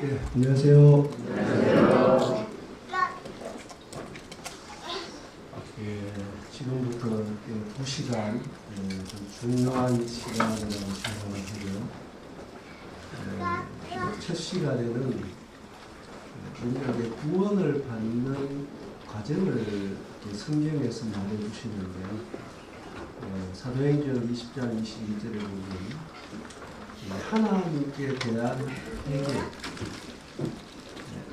예, 안녕하세요. 예, 지금부터 2시간 좀 중요한 시간이라고 생각을 하고요. 첫 시간에는 우리가 구원을 받는 과정을 성경에서 말해주시는데 사도행전 20장 22절에 보면 하나님께 대한 회개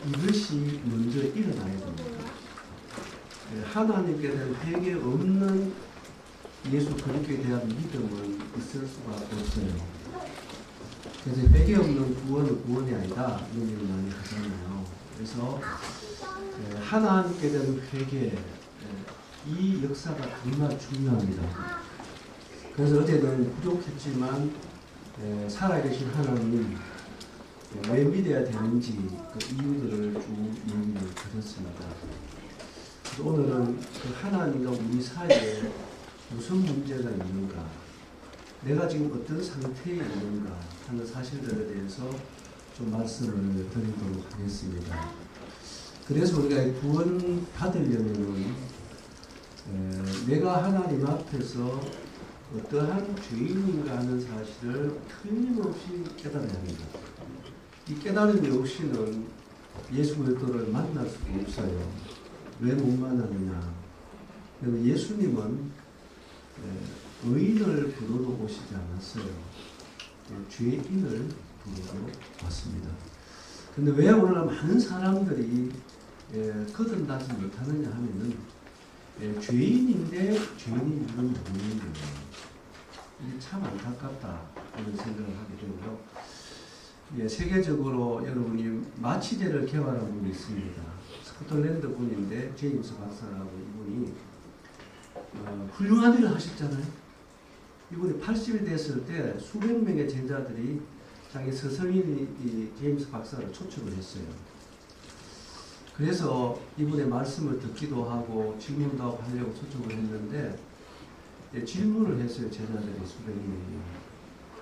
이것이 먼저 일어나야 됩니다. 하나님께 대한 회개 없는 예수 그리스도에 대한 믿음은 있을 수가 없어요. 그래서 회개 없는 구원은 구원이 아니다 이런 얘기를 많이 하잖아요. 그래서 하나님께 대한 회개 이 역사가 정말 중요합니다. 그래서 어제는 부족했지만 살아계신 하나님 왜 믿어야 되는지 그 이유들을 쭉 얘기를 드렸습니다. 오늘은 그 하나님과 우리 사이에 무슨 문제가 있는가, 내가 지금 어떤 상태에 있는가 하는 사실들에 대해서 좀 말씀을 드리도록 하겠습니다. 그래서 우리가 구원 받으려면 내가 하나님 앞에서 어떠한 죄인인가 하는 사실을 틀림없이 깨달아야 합니다. 이 깨달음이 없이는 예수 그리스도를 만날 수가 없어요. 왜 못 만나느냐? 예수님은 의인을 부르러 오시지 않았어요. 죄인을 부르러 왔습니다. 근데 왜 오늘 많은 사람들이 거듭나지 못하느냐 하면은 죄인인데 죄인이 이런 모르는 거예요. 이게 참 안타깝다 하는 생각을 하게 되고요. 세계적으로 여러분이 마취제를 개발한 분이 있습니다. 스코틀랜드 분인데 제임스 박사라고 이분이 훌륭한 일을 하셨잖아요. 이분이 80이 됐을 때 수백 명의 제자들이 자기 스승인 이 제임스 박사를 초청을 했어요. 그래서 이분의 말씀을 듣기도 하고 질문도 하고 하려고 초청을 했는데 질문을 했어요. 제자들이 수백 명이.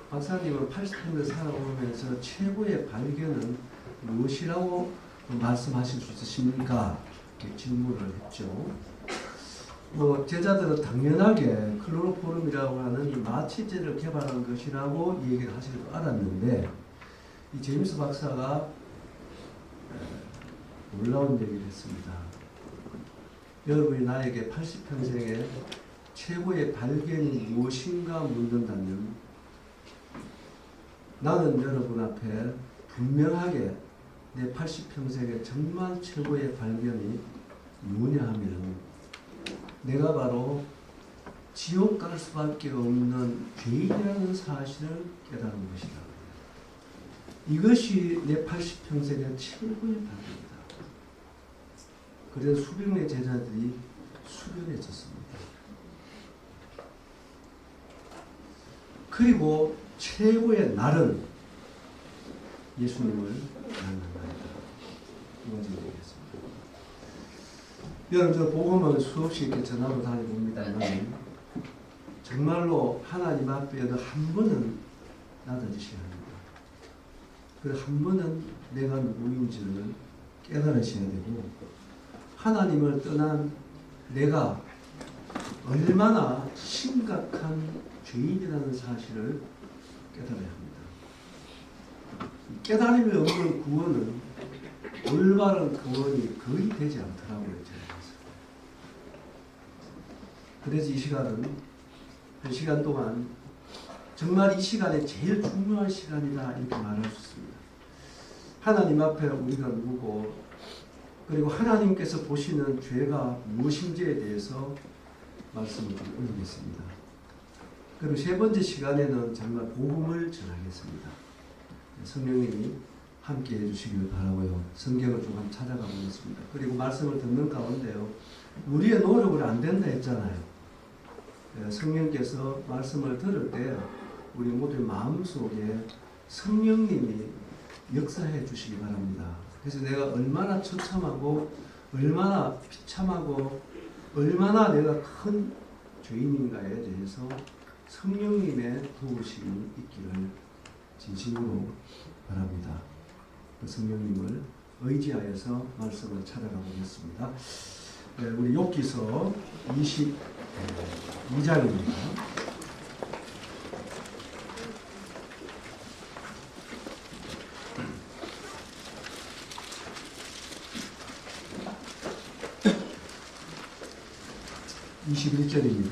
박사님은 80년을 살아오면서 최고의 발견은 무엇이라고 말씀하실 수 있으십니까? 이렇게 질문을 했죠. 제자들은 당연하게 클로로포름이라고 하는 이 마취제를 개발한 것이라고 얘기를 하실 줄 알았는데 이 제임스 박사가 놀라운 얘기를 했습니다. 여러분이 나에게 80평생에 최고의 발견이 무엇인가 묻는다면 나는 여러분 앞에 분명하게 내 80평생에 정말 최고의 발견이 뭐냐 하면 내가 바로 지옥 갈 수밖에 없는 죄인이라는 사실을 깨달은 것이다. 이것이 내 80평생의 최고의 발견이다. 그래서 수백 명의 제자들이 수련해졌습니다. 그리고 최고의 날은 예수님을 만난 날이다. 이것을 얘기했습니다. 여러분, 저 복음을 수없이 이렇게 전하고 다니봅니다만 정말로 하나님 앞에는 한 번은 나아지셔야 합니다. 그리고 한 번은 내가 누구인지를 깨달으셔야 되고 하나님을 떠난 내가 얼마나 심각한 죄인이라는 사실을 깨달아야 합니다. 깨달음이 없는 구원은 올바른 구원이 거의 되지 않더라고요. 그래서 이 시간은 한 시간 동안 정말 이 시간에 제일 중요한 시간이다 이렇게 말할 수 있습니다. 하나님 앞에 우리가 누구고 그리고 하나님께서 보시는 죄가 무엇인지에 대해서 말씀을 좀 올리겠습니다. 그리고 세 번째 시간에는 정말 복음을 전하겠습니다. 성령님이 함께 해주시길 바라고요. 성경을 좀 한번 찾아가 보겠습니다. 그리고 말씀을 듣는 가운데요. 우리의 노력으로 안 된다 했잖아요. 성령께서 말씀을 들을 때 우리 모두의 마음속에 성령님이 역사해 주시기 바랍니다. 그래서 내가 얼마나 처참하고 얼마나 비참하고 얼마나 내가 큰 죄인인가에 대해서 성령님의 도우심이 있기를 진심으로 바랍니다. 성령님을 의지하여서 말씀을 찾아가 보겠습니다. 우리 욥기서 22장입니다. (21절입니다)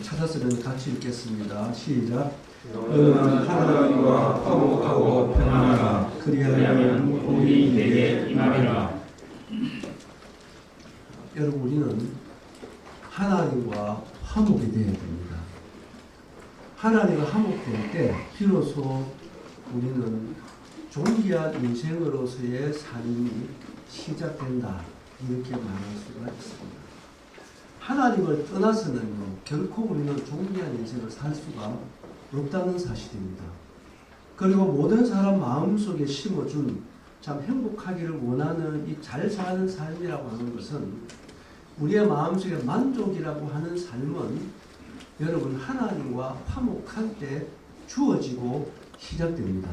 찾았으면 같이 읽겠습니다. 시작. 너는 하나님과 화목하고 평안하라. 그리하면 복이 내게 임하리라. 여러분, 우리는 하나님과 화목이 되어야 됩니다. 하나님과 화목될 때 비로소 우리는 존귀한 인생으로서의 삶이 시작된다, 이렇게 말할 수가 있습니다. 하나님을 떠나서는요, 결코 우리는 존귀한 인생을 살 수가 없다는 사실입니다. 그리고 모든 사람 마음속에 심어준 참 행복하기를 원하는 이 잘 사는 삶이라고 하는 것은, 우리의 마음속에 만족이라고 하는 삶은 여러분 하나님과 화목할 때 주어지고 시작됩니다.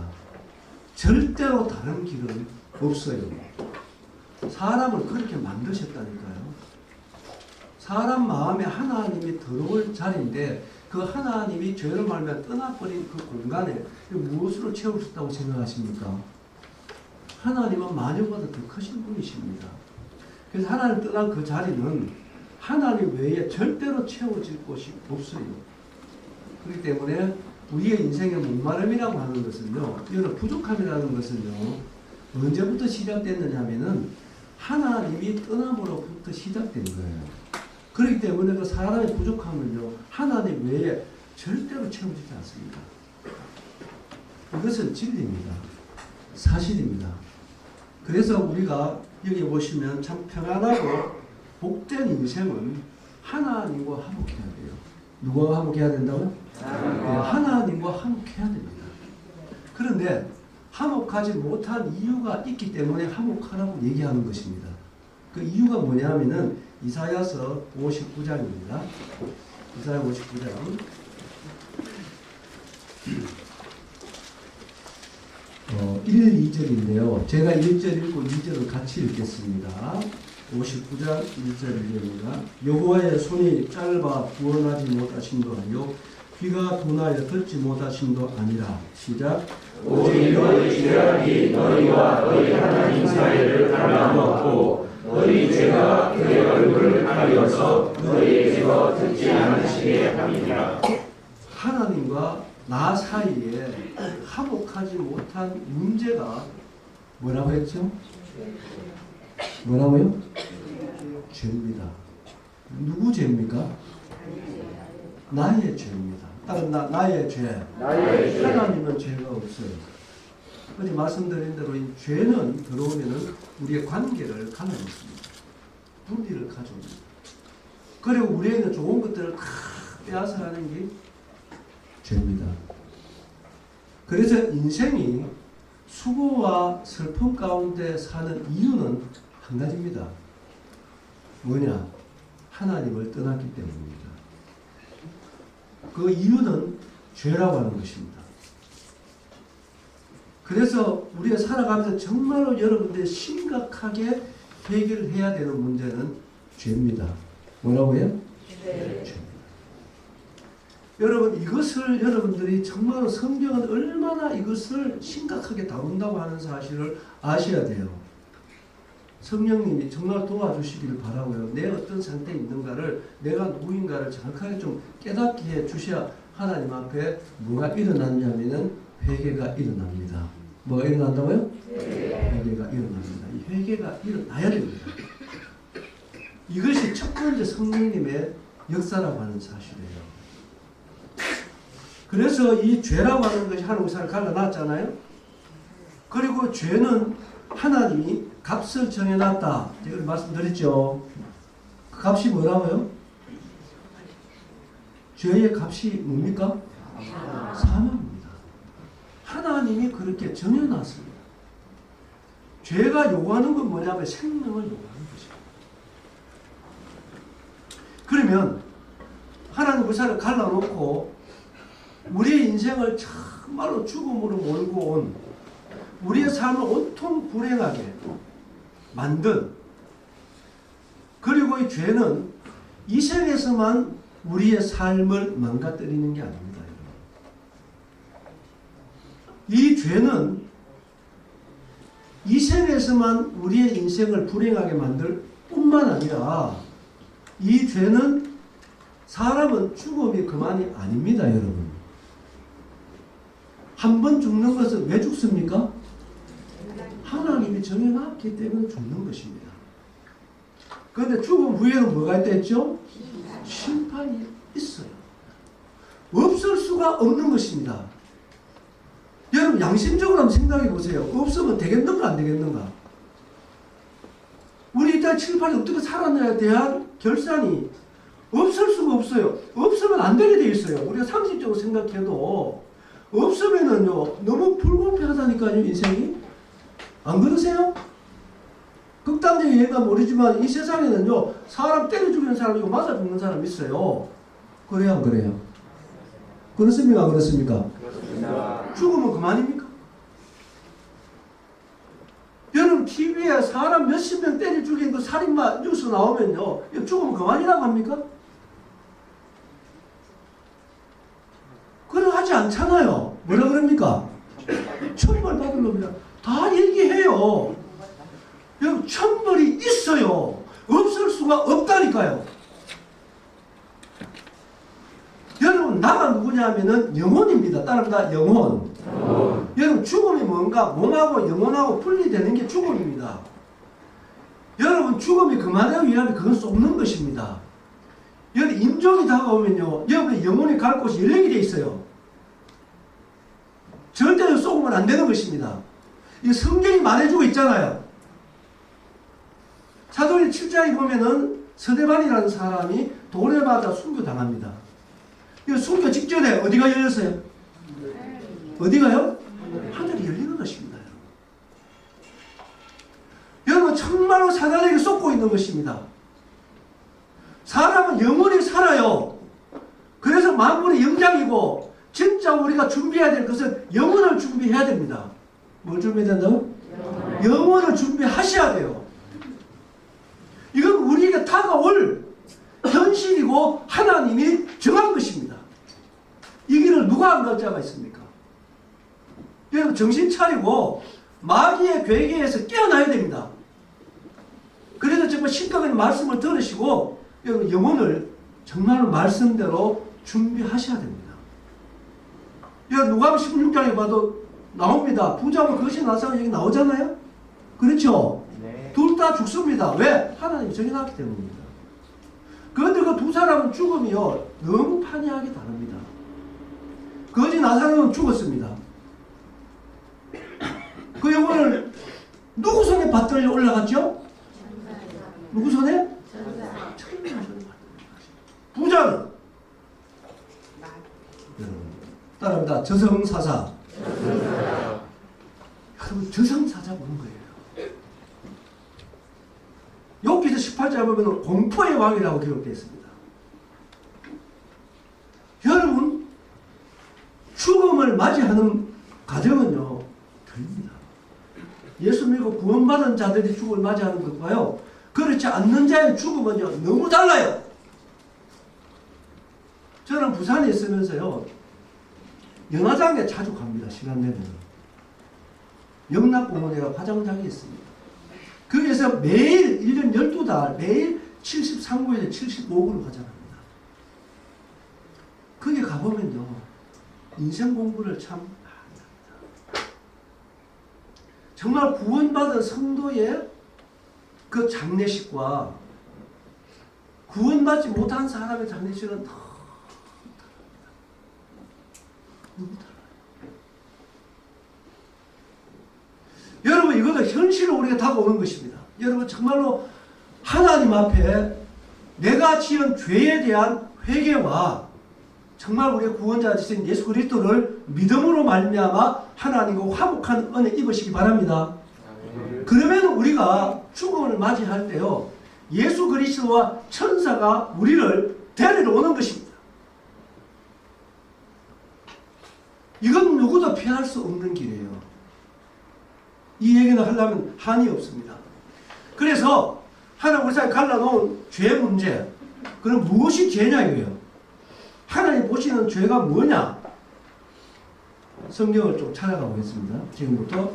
절대로 다른 길은 없어요. 사람을 그렇게 만드셨다니까요. 사람 마음에 하나님이 들어올 자리인데, 그 하나님이 죄로 말미암아 떠나버린 그 공간에 무엇으로 채우셨다고 생각하십니까? 하나님은 마녀보다 더 크신 분이십니다. 그래서 하나님 떠난 그 자리는 하나님 외에 절대로 채워질 곳이 없어요. 그렇기 때문에 우리의 인생의 목마름이라고 하는 것은요, 이런 부족함이라는 것은요, 언제부터 시작됐느냐 하면은 하나님이 떠남으로부터 시작된 거예요. 그렇기 때문에 그 사람의 부족함은요, 하나님 외에 절대로 채워지지 않습니다. 이것은 진리입니다. 사실입니다. 그래서 우리가 여기 보시면 참 평안하고 복된 인생은 하나님과 화목해야 돼요. 누구와 화목해야 된다고요? 하나님과 화목해야 됩니다. 그런데 화목하지 못한 이유가 있기 때문에 화목하라고 얘기하는 것입니다. 그 이유가 뭐냐면은 이사야서 59장입니다. 이사야 59장 1, 2절인데요. 제가 1절 읽고 2절을 같이 읽겠습니다. 59장 1절 2절입니다. 여호와의 손이 짧아 구원하지 못하심도 아니요 귀가 둔하여 듣지 못하심도 아니라. 시작. 오직 너희 죄악이 너희와 너희 하나님 사이를 갈라놓고 너희 죄가 그의 얼굴을 가려서 너희에게서 듣지 않으시게 함이니라. 하나님과 나 사이에 화목하지 못한 문제가 뭐라고 했죠? 뭐라고요? 죄입니다. 누구 죄입니까? 나의 죄입니다. 다른 나의 죄. 하나님은 죄가 없어요. 어제 말씀드린 대로 이 죄는 들어오면은 우리의 관계를 갈라놓습니다. 분리를 가져옵니다. 그리고 우리에게 좋은 것들을 다 빼앗아가는 게 죄입니다. 그래서 인생이 수고와 슬픔 가운데 사는 이유는 한 가지입니다. 뭐냐? 하나님을 떠났기 때문입니다. 그 이유는 죄라고 하는 것입니다. 그래서 우리가 살아가면서 정말로 여러분들이 심각하게 해결해야 되는 문제는 죄입니다. 뭐라고요? 죄입니다. 여러분, 이것을 여러분들이 정말로 성경은 얼마나 이것을 심각하게 다룬다고 하는 사실을 아셔야 돼요. 성령님이 정말 도와주시기를 바라고요. 내 어떤 상태에 있는가를, 내가 누구인가를 정확하게 좀 깨닫게 해 주셔야 하나님 앞에 뭐가 일어났냐면은 회개가 일어납니다. 뭐가 일어난다고요? 회개가 일어납니다. 이 회개가 일어나야 됩니다. 이것이 첫 번째 성령님의 역사라고 하는 사실이에요. 그래서 이 죄라고 하는 것이 하나님 우리를 갈라놨잖아요. 그리고 죄는 하나님이 값을 정해놨다. 제가 말씀드렸죠. 그 값이 뭐라고요? 죄의 값이 뭡니까? 사망입니다. 하나님이 그렇게 정해놨습니다. 죄가 요구하는 건 뭐냐면 생명을 요구하는 것입니다. 그러면 하나님 그 사람을 갈라놓고 우리의 인생을 정말로 죽음으로 몰고 온 우리의 삶을 온통 불행하게 만든, 그리고 이 죄는 이 생에서만 우리의 삶을 망가뜨리는 게 아닙니다. 이 죄는 이 생에서만 우리의 인생을 불행하게 만들 뿐만 아니라 이 죄는 사람은 죽음이 그만이 아닙니다, 여러분. 한 번 죽는 것은 왜 죽습니까? 하나님이 정해놨기 때문에 죽는 것입니다. 그런데 죽음 후에는 뭐가 있다 했죠? 심판이 있어요. 없을 수가 없는 것입니다. 여러분 양심적으로 한번 생각해 보세요. 없으면 되겠는가 안 되겠는가? 우리 일단 7, 8이 어떻게 살았냐에 대한 결산이 없을 수가 없어요. 없으면 안 되게 돼 있어요. 우리가 상식적으로 생각해도 없으면은요 너무 불공평하다니까요, 인생이. 안 그러세요? 극단적인 예가 모르지만 이 세상에는요 사람 때려 죽이는 사람이 있고 맞아 죽는 사람이 있어요. 그래요 안 그래요? 그렇습니까 안 그렇습니까? 그렇습니다. 죽으면 그만입니까? 여러분 TV에 사람 몇십 명 때려 죽인 그 살인마 뉴스 나오면요 이거 죽으면 그만이라고 합니까? 그러 하지 않잖아요. 뭐라 그럽니까? 천벌 받을 놈이라 다 얘기해요. 여러분 천벌이 있어요. 없을 수가 없다니까요. 여러분 나가 누구냐 하면은 영혼입니다. 따라합니다. 영혼. 여러분 죽음이 뭔가 몸하고 영혼하고 분리되는 게 죽음입니다. 여러분 죽음이 그만하기 위함에 그건 쏟는 것입니다. 여러분 임종이 다가오면요 여러분의 영혼이 갈 곳이 열리게 돼 있어요. 절대로 쏘면 안 되는 것입니다. 이 성경이 말해주고 있잖아요. 사도행 7장에 보면은 서대반이라는 사람이 돌에 맞아 순교당합니다. 이 순교 직전에 어디가 열렸어요? 어디가요? 하늘이 열리는 것입니다. 여러분 정말로 사단에게 쏟고 있는 것입니다. 사람은 영원히 살아요. 그래서 만물의 영장이고 진짜 우리가 준비해야 될 것은 영혼을 준비해야 됩니다. 뭘 준비해야 된다고? 영혼을 준비하셔야 돼요. 이건 우리에게 다가올 현실이고 하나님이 정한 것입니다. 이 길을 누가 안 갈 자가 있습니까? 여러분 정신 차리고 마귀의 괴계에서 깨어나야 됩니다. 그래서 정말 신강의 말씀을 들으시고 여러분 영혼을 정말로 말씀대로 준비하셔야 됩니다. 여러분 누가복음 16장에 봐도 나옵니다. 부자와 거신 나사가 여기 나오잖아요. 그렇죠? 네. 둘 다 죽습니다. 왜? 하나님이 정해놨기 때문입니다. 그런데 그 두 사람은 죽음이요 너무 판이하게 다릅니다. 거지 나사로는 죽었습니다. 그 영혼을 누구 손에 받들려 올라갔죠? 누구 손에? 부자는 따라합니다. 저승사자. 여러분 저승사자 보는 거예요. 욥기서 18절 보면 공포의 왕이라고 기록되어 있습니다. 여러분 죽음을 맞이하는 가정은요 다릅니다. 예수 믿고 구원받은 자들이 죽음을 맞이하는 것과요 그렇지 않는 자의 죽음은요 너무 달라요. 저는 부산에 있으면서요 연화장에 자주 갑니다. 시간 되면 영락공원에 화장장이 있습니다. 거기에서 매일 1년 12달 매일 73구에서 75구를 화장합니다. 거기 가보면요 인생 공부를 참 많이 합니다. 정말 구원받은 성도의 그 장례식과 구원받지 못한 사람의 장례식은 너무 달라요. 여러분 이것도 현실로 우리가 다가오는 것입니다. 여러분 정말로 하나님 앞에 내가 지은 죄에 대한 회개와 정말 우리의 구원자 되신 예수 그리스도를 믿음으로 말미암아 하나님과 화목한 은혜 입으시기 바랍니다. 그러면 우리가 죽음을 맞이할 때요 예수 그리스도와 천사가 우리를 데리러 오는 것입니다. 이건 누구도 피할 수 없는 길이에요. 이 얘기는 하려면 한이 없습니다. 그래서 하나님 우리 사회에 갈라놓은 죄 문제, 그럼 무엇이 죄냐 이거예요. 하나님 보시는 죄가 뭐냐? 성경을 좀 찾아가 보겠습니다. 지금부터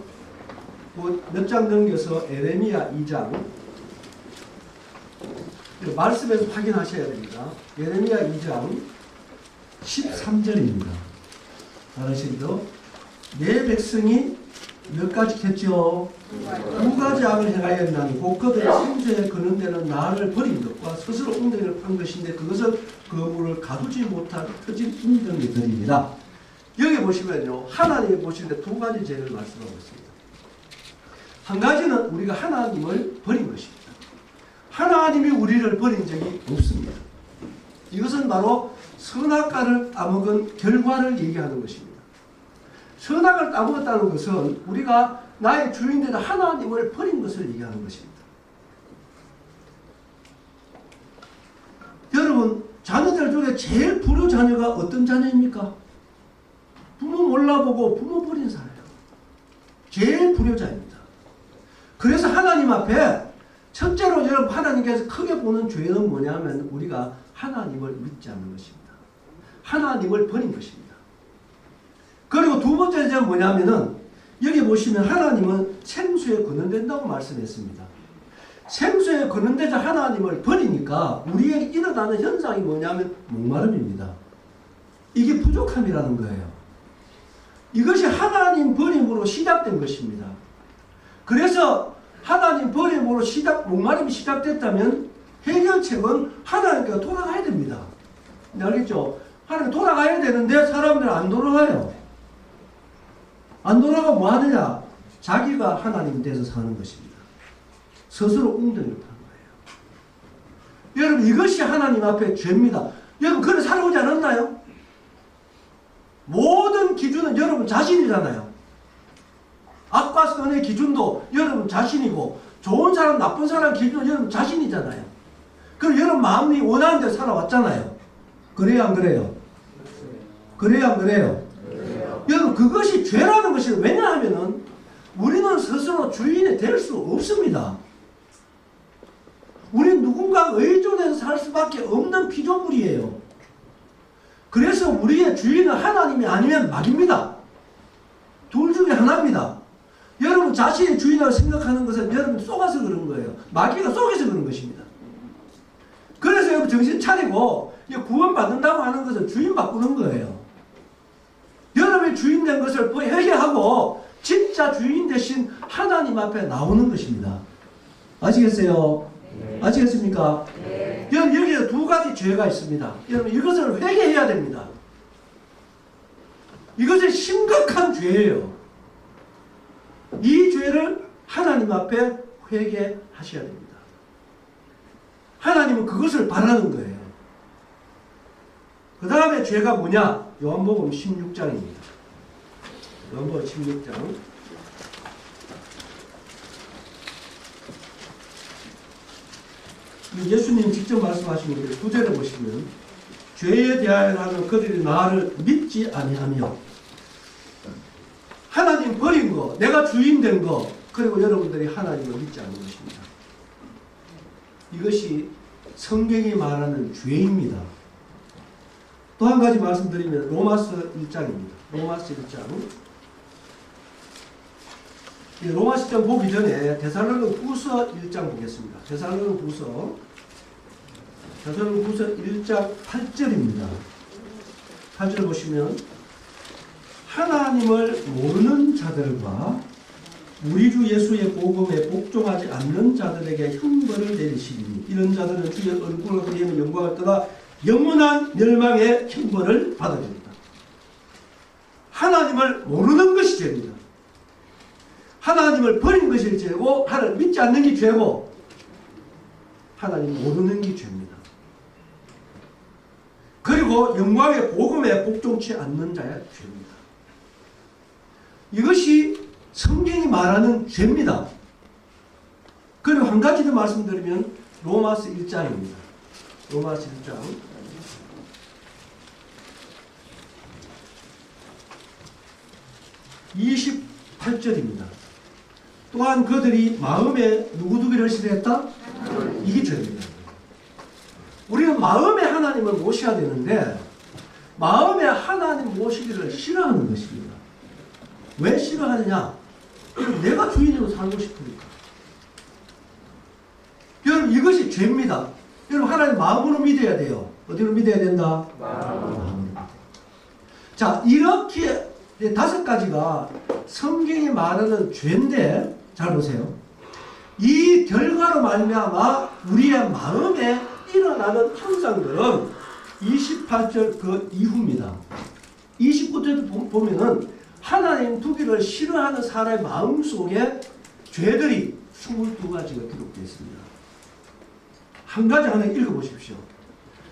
몇 장 넘겨서 에레미야 2장 말씀에서 확인하셔야 됩니다. 에레미야 2장 13절입니다. 알으시죠? 내 백성이 몇 가지 했죠? 두 가지 악을 행하였나니 곧 그들의 생수에 거는 데는 나를 버린 것과 스스로 웅덩이를 판 것인데 그것을 그물을 가두지 못한 터진 웅덩이들입니다. 여기 보시면요, 하나님이 보시는데 두 가지 죄를 말씀하고 있습니다. 한 가지는 우리가 하나님을 버린 것입니다. 하나님이 우리를 버린 적이 없습니다. 이것은 바로 선악과를 따먹은 결과를 얘기하는 것입니다. 선악을 따먹었다는 것은 우리가 나의 주인되는 하나님을 버린 것을 얘기하는 것입니다. 여러분, 자녀들 중에 제일 불효 자녀가 어떤 자녀입니까? 부모 몰라보고 부모 버린 사람. 제일 불효자입니다. 그래서 하나님 앞에 첫째로 여러분 하나님께서 크게 보는 죄는 뭐냐면 우리가 하나님을 믿지 않는 것입니다. 하나님을 버린 것입니다. 그리고 두 번째 죄는 뭐냐면은 여기 보시면 하나님은 생수에 거는된다고 말씀했습니다. 생수에 거는데자 하나님을 버리니까 우리에게 일어나는 현상이 뭐냐면 목마름입니다. 이게 부족함이라는 거예요. 이것이 하나님 버림으로 시작된 것입니다. 그래서 하나님 버림으로 목마름이 시작됐다면 해결책은 하나님께 돌아가야 됩니다. 알겠죠? 하나님 돌아가야 되는데 사람들은 안 돌아가요. 안 돌아가고 뭐 하느냐? 자기가 하나님 돼서 사는 것입니다. 스스로 웅덩이를 파는 거예요. 여러분, 이것이 하나님 앞에 죄입니다. 여러분, 그래 살아오지 않았나요? 모든 기준은 여러분 자신이잖아요. 악과 선의 기준도 여러분 자신이고, 좋은 사람, 나쁜 사람 기준은 여러분 자신이잖아요. 그럼 여러분 마음이 원하는 대로 살아왔잖아요. 그래요, 안 그래요? 그래요, 안 그래요? 여러분, 그것이 죄라는 것이 왜냐하면은 우리는 스스로 주인이 될 수 없습니다. 우리는 누군가 의존해서 살 수밖에 없는 피조물이에요. 그래서 우리의 주인은 하나님이 아니면 마귀입니다. 둘 중에 하나입니다. 여러분 자신의 주인이라고 생각하는 것은 여러분 속아서 그런 거예요. 마귀가 속여서 그런 것입니다. 그래서 여러분 정신 차리고 구원받는다고 하는 것은 주인 바꾸는 거예요. 여러분이 주인 된 것을 회개하고 진짜 주인 되신 하나님 앞에 나오는 것입니다. 아시겠어요? 네. 아시겠습니까? 네. 여러분 여기에 두 가지 죄가 있습니다. 여러분 이것을 회개해야 됩니다. 이것은 심각한 죄예요. 이 죄를 하나님 앞에 회개하셔야 됩니다. 하나님은 그것을 바라는 거예요. 그 다음에 죄가 뭐냐? 요한복음 16장입니다. 요한복음 16장. 예수님 직접 말씀하신 게 9절에 보시면 죄에 대하여 하는 그들이 나를 믿지 아니하며 하나님 버린 거, 내가 주인 된 거, 그리고 여러분들이 하나님을 믿지 않는 것입니다. 이것이 성경이 말하는 죄입니다. 또 한 가지 말씀드리면 로마서 1장입니다. 로마서 1장. 로마서 1장 보기 전에 데살로니가후서 1장 보겠습니다. 데살로니가후서 1장 8절입니다. 8절 보시면 하나님을 모르는 자들과 우리 주 예수의 복음에 복종하지 않는 자들에게 형벌을 내리시니 이런 자들은 주의 얼굴을 그리는 영광을 떠나 영원한 멸망의 형벌을 받아줍니다. 하나님을 모르는 것이 죄입니다. 하나님을 버린 것이 죄고 하나님 믿지 않는 게 죄고 하나님 모르는 게 죄입니다. 그리고 영광의 복음에 복종치 않는 자의 죄입니다. 이것이 성경이 말하는 죄입니다. 그리고 한 가지 더 말씀드리면 로마서 1장입니다. 로마서 1장. 28절입니다. 또한 그들이 마음에 누구 두기를 싫어했다? 이게 죄입니다. 우리는 마음에 하나님을 모셔야 되는데 마음에 하나님 모시기를 싫어하는 것입니다. 왜 싫어하느냐? 내가 주인으로 살고 싶으니까. 여러분 이것이 죄입니다. 여러분 하나님 마음으로 믿어야 돼요. 어디로 믿어야 된다? 마음으로. 자, 이렇게 5가지가 성경이 말하는 죄인데 잘 보세요. 이 결과로 말미암아 우리의 마음에 일어나는 현상들은 28절 그 이후입니다. 29절도 보면은 하나님 두기를 싫어하는 사람의 마음속에 죄들이 22가지가 기록되어 있습니다. 한 가지 하나 읽어보십시오.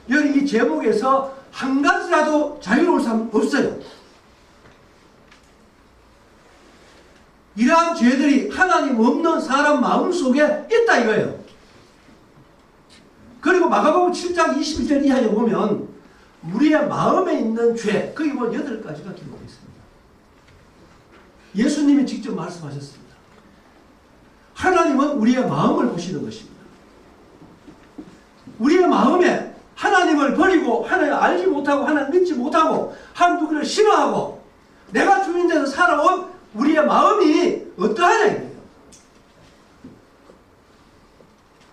여기 이 제목에서 한 가지라도 자유로울 사람 없어요. 이러한 죄들이 하나님 없는 사람 마음속에 있다 이거예요. 그리고 마가복음 7장 21절 이하에 보면 우리의 마음에 있는 죄, 거기 보면 8가지가 기록되어 있습니다. 예수님이 직접 말씀하셨습니다. 하나님은 우리의 마음을 보시는 것입니다. 우리의 마음에 하나님을 버리고 하나님을 알지 못하고 하나님을 믿지 못하고 하나님 누구를 싫어하고 내가 주인 되서 살아온 우리의 마음이 어떠하냐 이거예요.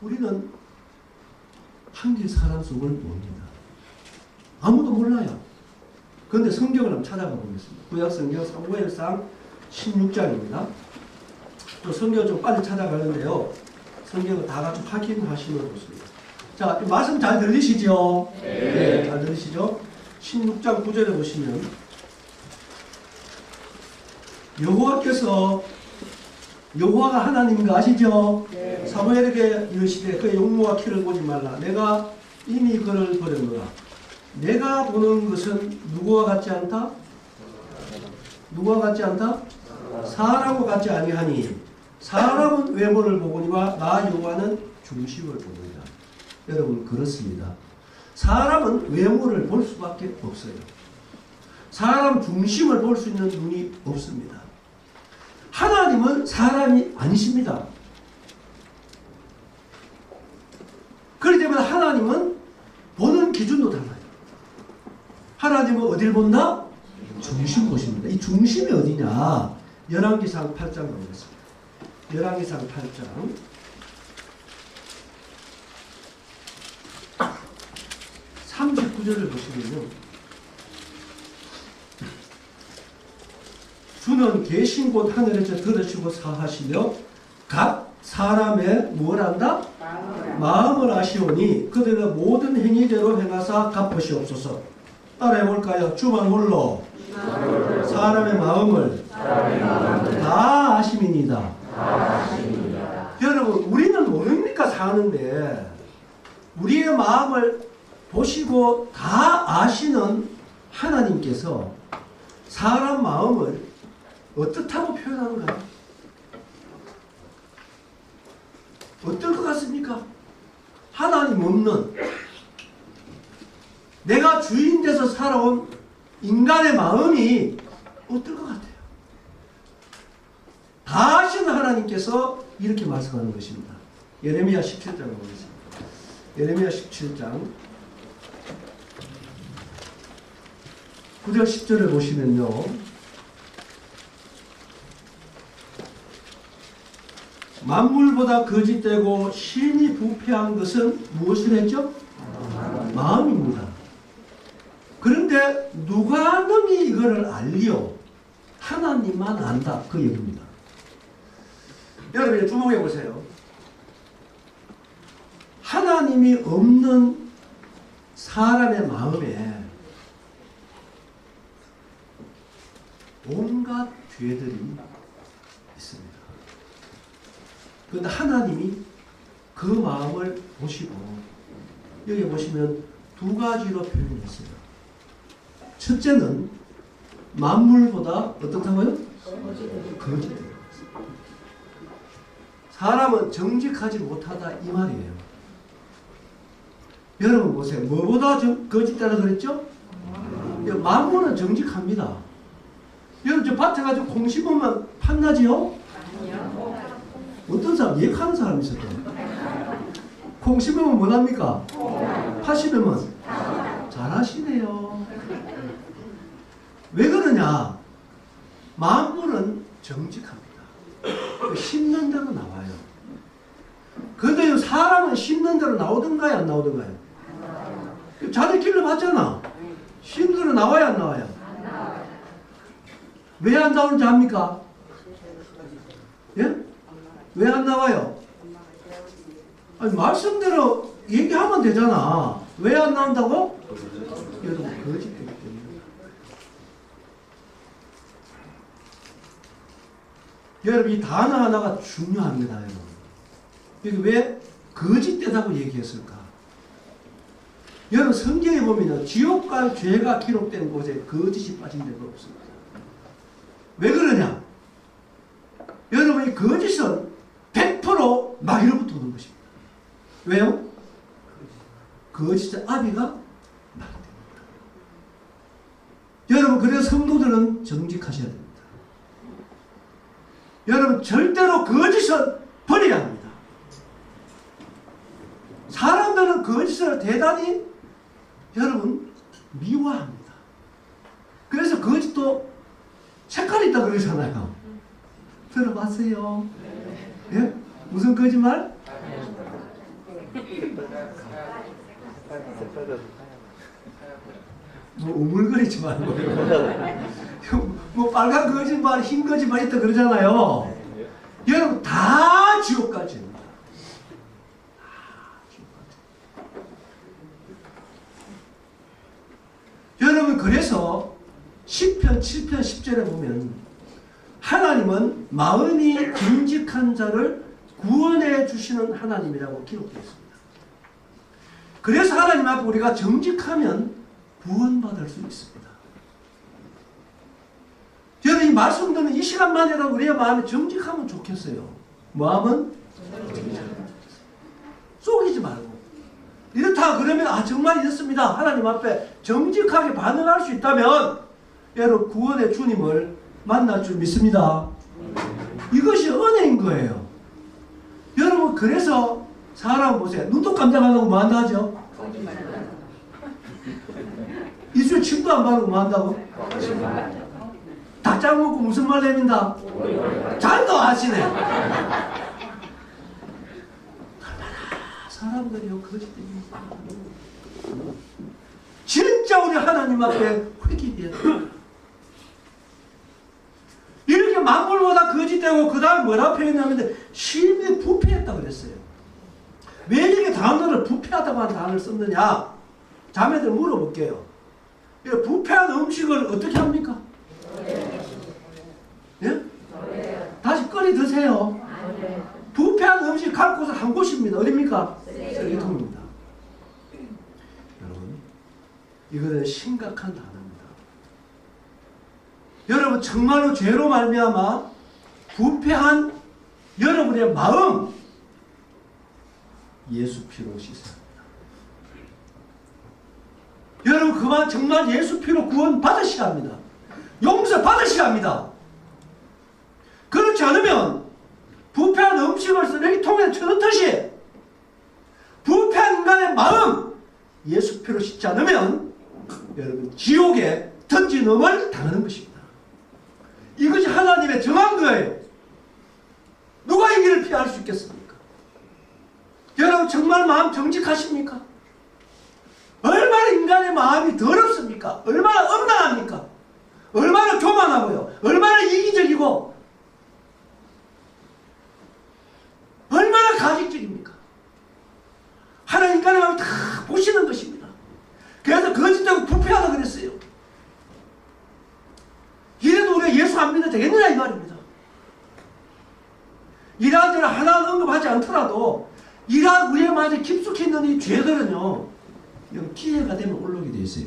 우리는 한길 사람 속을 봅니다. 아무도 몰라요. 그런데 성경을 한번 찾아가 보겠습니다. 구약성경 사무엘상 16장입니다. 또 성경을 좀 빨리 찾아가는데요. 성경을 다 같이 확인하시면 좋습니다. 자, 말씀 잘 들리시죠? 네, 잘 들리시죠? 16장 9절에 보시면 여호와가 하나님인 거 아시죠? 네. 사무엘에게 이르시되 그의 용모와 키를 보지 말라. 내가 이미 그를 버렸노라. 내가 보는 것은 누구와 같지 않다? 누구와 같지 않다? 사람과 같지 아니하니 사람은 외모를 보거니와 나 여호와는 중심을 보느니라. 여러분 그렇습니다. 사람은 외모를 볼 수밖에 없어요. 사람 중심을 볼 수 있는 눈이 없습니다. 하나님은 사람이 아니십니다. 그렇기 때문에 하나님은 보는 기준도 달라요. 하나님은 어디를 본다? 중심 보십니다. 이 중심이 어디냐? 열왕기상 8장 보겠습니다. 열왕기상 8장 39절을 보시면요. 주는 계신 곳 하늘에서 들으시고 사하시며 각 사람의 뭘 한다? 마음을 아시오니 그들의 모든 행위대로 행하사 갚으시옵소서. 따라해볼까요? 주만 홀로 사람의 마음을 다 아심이니다. 여러분 우리는 모르니까 사는데 우리의 마음을 보시고 다 아시는 하나님께서 사람 마음을 어떻다고 표현하는가요? 어떨 것 같습니까? 하나님 없는 내가 주인 돼서 살아온 인간의 마음이 어떨 것 같아요? 다 아시는 하나님께서 이렇게 말씀하는 것입니다. 예레미야 17장을 보겠습니다. 예레미야 17장 9절 10절을 보시면요. 만물보다 거짓되고 신이 부패한 것은 무엇을 했죠? 마음입니다. 그런데 누가 능히 이거를 알리요? 하나님만 안다. 그 얘기입니다. 여러분 주목해 보세요. 하나님이 없는 사람의 마음에 온갖 죄들이 있습니다. 그런데 하나님이 그 마음을 보시고 여기 보시면 2가지로 표현했어요. 첫째는 만물보다 어떻다고요? 거짓되다. 사람은 정직하지 못하다 이 말이에요. 여러분 보세요. 뭐보다 거짓되다 그랬죠? 만물은 정직합니다. 여러분 저 밭에 가지고 콩 심으면 판나지요? 어떤 사람 예약하는 사람이 있었대요. 콩 심으면 뭐합니까? 팥 심으면 잘하시네요. 왜 그러냐? 만물은 정직합니다. 심는 대로 나와요. 그런데 사람은 심는 대로 나오던가요, 안 나오던가요? 자네 길러 봤잖아. 심는 대로 나와요, 안 나와요? 왜 안 나오는지 압니까? 예? 왜 안 나와요? 아니, 말씀대로 얘기하면 되잖아. 왜 안 나온다고? 여러분, 거짓되기 때문에. 여러분, 이 단어 하나가 중요합니다, 여러분. 이게 왜 거짓되다고 얘기했을까? 여러분, 성경에 보면 지옥과 죄가 기록된 곳에 거짓이 빠진 데가 없습니다. 왜 그러냐? 여러분, 이 거짓은 100% 마귀로부터 오는 것입니다. 왜요? 거짓의 아비가 마귀 때문입니다. 여러분, 그래서 성도들은 정직하셔야 됩니다. 여러분, 절대로 거짓은 버려야 합니다. 사람들은 거짓을 대단히 여러분 미워합니다. 그래서 거짓도 색깔이 있다 그러잖아요. 들어봤어요? 예? 무슨 거짓말? 뭐 우물거리지 말고 뭐 빨간 거짓말, 흰 거짓말 있다 그러잖아요. 여러분 다 지옥까지입니다. 여러분 그래서 10편 7편 10절에 보면 하나님은 마음이 정직한 자를 구원해 주시는 하나님이라고 기록되어 있습니다. 그래서 하나님 앞에 우리가 정직하면 구원받을 수 있습니다. 여러분 이 말씀 듣는 이 시간만이라도 우리의 마음이 정직하면 좋겠어요. 마음은 속이지 말고 이렇다 그러면 아 정말 이렇습니다. 하나님 앞에 정직하게 반응할 수 있다면 여러분 구원의 주님을 만날 줄 믿습니다. 이것이 은혜인 거예요. 여러분 그래서 사람 보세요. 눈독 감당 안 하고 뭐 한다 하죠? 이주에 침도 안 바르고 뭐 한다고? 닭장 먹고 무슨 말 내민다? 잘도 하시네. 얼마나 사람들이요 거짓됩니다. 진짜 우리 하나님 앞에 회개해야 돼요. 이렇게 만물보다 거짓되고 그 다음 뭐라고 표현하면 심히 부패했다고 그랬어요. 왜 이렇게 단어를 부패하다고 하는 단어를 썼느냐? 자매들 물어볼게요. 부패한 음식을 어떻게 합니까? 예? 다시 끓이 드세요. 부패한 음식 갈 곳은 한 곳입니다. 어디입니까? 쓰레기통입니다. 여러분, 이거는 심각한 단어입니다. 여러분 정말로 죄로 말미암아 부패한 여러분의 마음 예수 피로 씻어야 합니다. 여러분 그만 정말 예수 피로 구원 받으셔야 합니다. 용서 받으셔야 합니다. 그렇지 않으면 부패한 음식을 쓰레기통에 쳐넣듯이 부패한 인간의 마음 예수 피로 씻지 않으면 여러분 지옥에 던지놈을 당하는 것입니다. 이것이 하나님의 정한 거예요. 누가 이 길을 피할 수 있겠습니까? 여러분 정말 마음 정직하십니까? 얼마나 인간의 마음이 더럽습니까? 얼마나 엄난합니까? 얼마나 교만하고요. 얼마나 이기적이고 얼마나 가식적입니까? 하나님 인간의 마음을 다 보시는 것입니다. 그래서 거짓되고 부패하다 그랬어요. 이래도 우리가 예수 안 믿어도 되겠느냐 이 말입니다. 이러한 죄를 하나 언급하지 않더라도 이러한 우리의 마음에 깊숙이 있는 이 죄들은요 기회가 되면 올라오게 돼 있어요.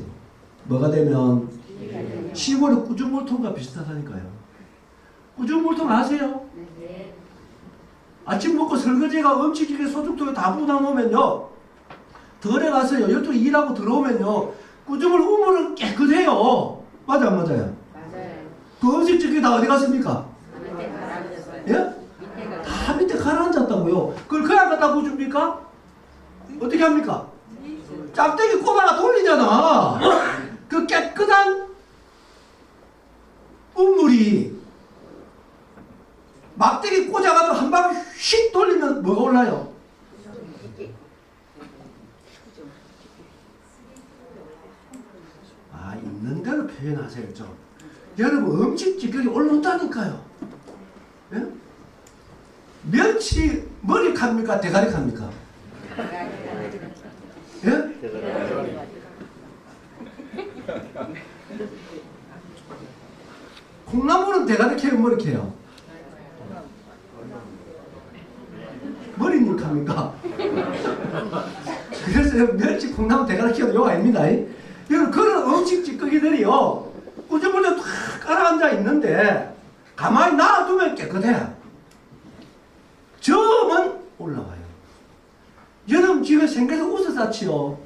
뭐가 되면? 시골의 꾸중물통과 비슷하다니까요. 꾸중물통 아세요? 아침 먹고 설거지가 음식기계 소죽통에 다 부어다 놓으면요 덜에 가서요 이쪽 일하고 들어오면요 꾸중물 우물은 깨끗해요. 맞아 안 맞아요? 맞아요. 그 음식 집기 다 어디 갔습니까? 예? 다 밑에 가라앉았다고요. 그걸 그냥 갖다 구워줍니까? 어떻게 합니까? 짝대기 꼽아가 돌리잖아. 그 깨끗한 우물이 막대기 꽂아가지고 한 바퀴 휙 돌리면 뭐가 올라요? 아, 있는 대로 표현하세요 좀. 여러분 음식 찌꺼기 올라온다니까요. 예? 멸치 머리 칸입니까? 대가리 칸입니까? 예? 콩나물은 대가리 캐요, 머리 캐요? 머리는 칸입니까? 그래서 멸치, 콩나물, 대가리 캐도 요 아닙니다. 여러분 그런 음식 찌꺼기들이요 꾸준히 탁 깔아앉아 있는데 가만히 놔두면 깨끗해. 점은 올라와요. 여러분 지금 생겨서 웃었다치요.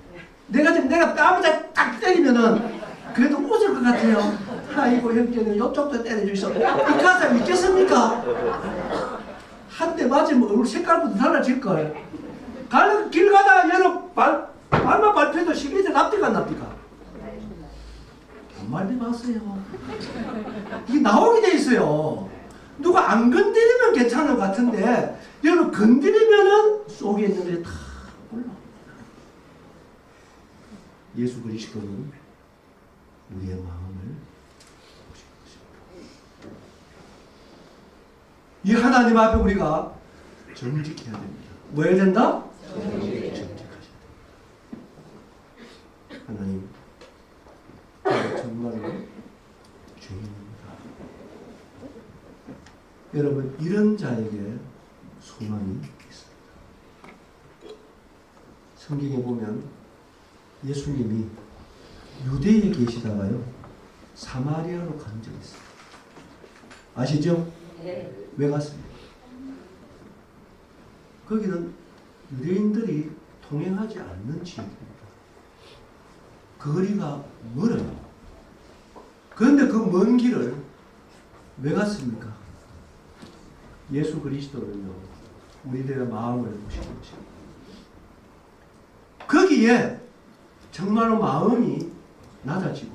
내가 뺨을 딱 때리면은 그래도 웃을 것 같아요. 아이고 형제는 요쪽도 때려주셔. 이 가사 믿겠습니까? 한 대 맞으면 얼굴 색깔부터 달라질걸. 길 가다가 여러분 발만 밟혀도 10m 납니까 안 납니까? 정말 해봤어요. 이게 나오게 돼 있어요. 누가 안 건드리면 괜찮을 것 같은데 여러분 건드리면은 속에 있는 게 다 올라옵니다. 예수 그리스도는 우리의 마음을 보신 것입니다. 이 하나님 앞에 우리가 정직해야 됩니다. 뭐 해야 된다? 정직하셔야 됩니다. 하나님, 제가 정말로 죄인입니다. 여러분 이런 자에게 소망이 있습니다. 성경에 보면 예수님이 유대에 계시다가요 사마리아로 간 적이 있어요. 아시죠? 네. 왜 갔습니까? 거기는 유대인들이 통행하지 않는 지역입니다. 그 거리가 멀어요. 그런데 그 먼 길을 왜 갔습니까? 예수 그리스도는요 우리들의 마음을 보시는 것입니다. 거기에 정말로 마음이 낮아지고